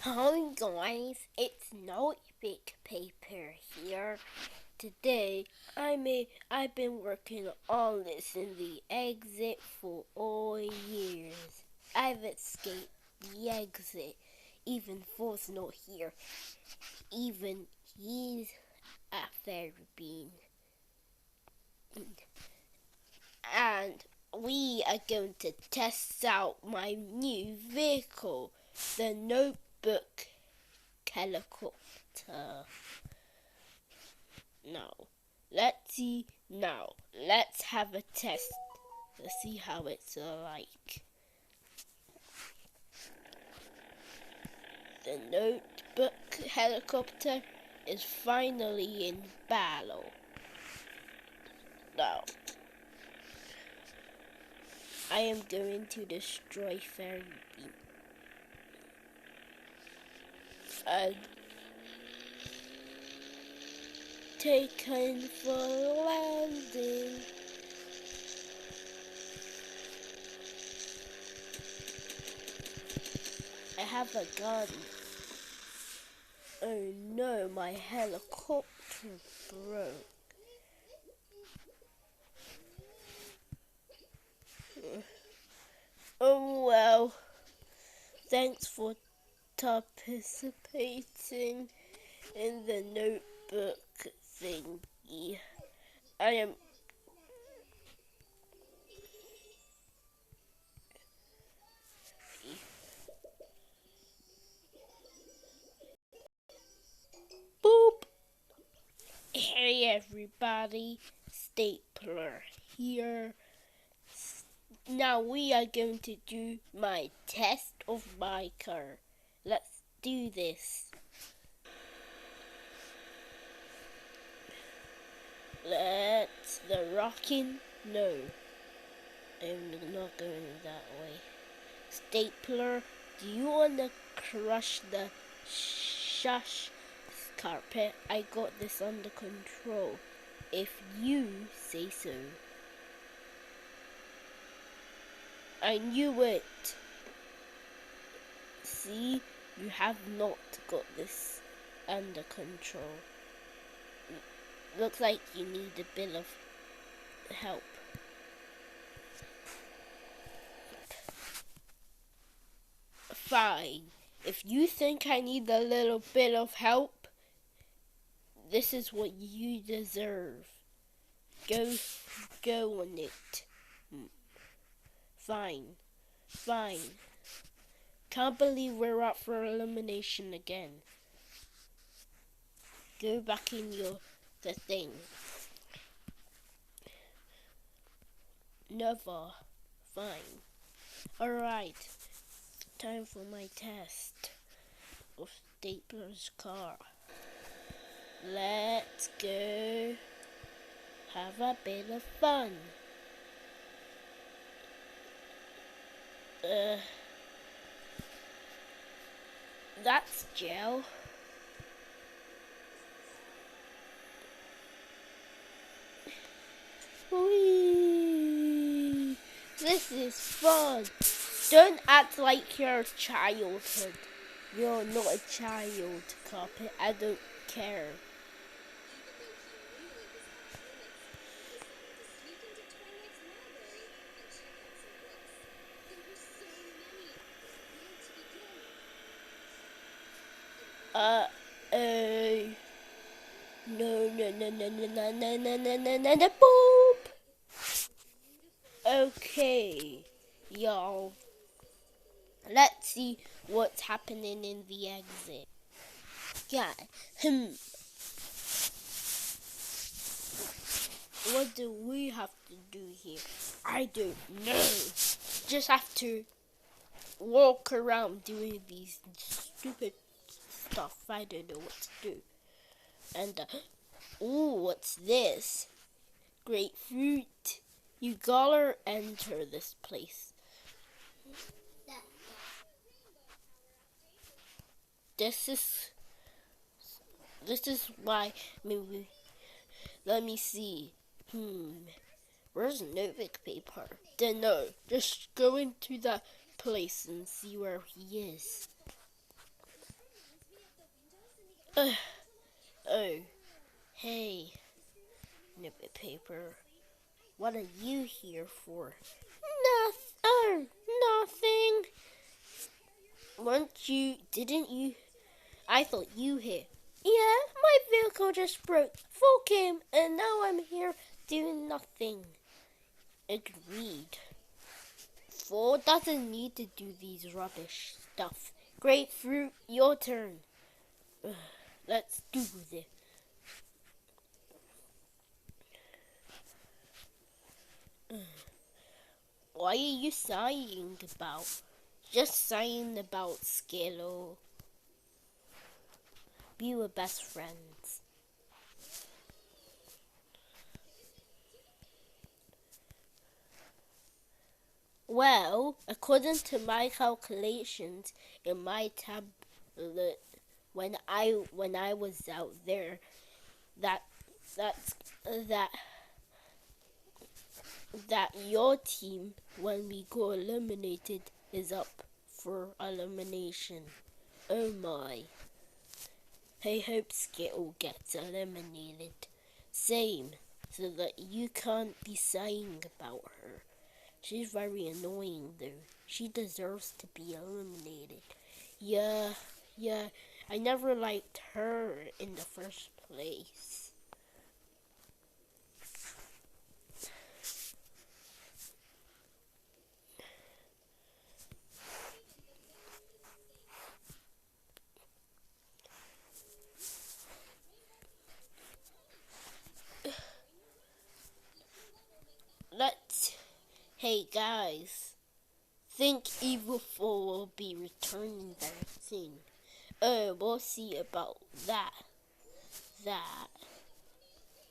Hi guys, it's Notebook Paper here. Today I've been working on this in the exit for all years. I've escaped the exit. Even Thor's not here. Even he's a fairy bean. And we are going to test out my new vehicle, the Notebook Helicopter. Let's have a test to see how it's like. The Notebook Helicopter is finally in battle. Now, I am going to destroy Fairy Bean. And taken for landing. I have a gun. Oh no, my helicopter broke. Oh well, thanks for participating in the notebook thingy. I am boop. Hey everybody, Stapler here. Now we are going to do my test of my car. Let's do this. Let's the rocking. No, I'm not going that way. Stapler, do you wanna crush the shush carpet? I got this under control. If you say so. I knew it. See, you have not got this under control. Looks like you need a bit of help. Fine. If you think I need a little bit of help, this is what you deserve. Go on it. Fine. Can't believe we're up for elimination again. Go back in the thing. Never. Fine. Alright. Time for my test of Stapler's car. Let's go have a bit of fun. That's gel. Whee! This is fun. Don't act like you're a childhood. You're not a child, Carpet. I don't care. No, boop. Okay, y'all. Let's see what's happening in the exit. Yeah, What do we have to do here? I don't know. Just have to walk around doing these stupid stuff. I don't know what to do. And, ooh, what's this? Grapefruit. You gotta enter this place. This is why maybe. Let me see. Where's notebook paper? Then no, just go into that place and see where he is. Uh, oh, hey, Nippet Paper. What are you here for? Nothing. Didn't you? I thought you hit. Yeah, my vehicle just broke. Full came, and now I'm here doing nothing. Agreed. Four doesn't need to do these rubbish stuff. Grapefruit, your turn. Let's do this. What are you sighing about? Just sighing about Skittle. We were best friends. Well, according to my calculations in my tablet, when I was out there, that that's that that your team, when we go eliminated, is up for elimination. Oh my. I hope Skittle gets eliminated. Same, so that you can't be sighing about her. She's very annoying though. She deserves to be eliminated. Yeah, I never liked her in the first place. Hey guys, think Evil 4 will be returning very soon. Oh, we'll see about that.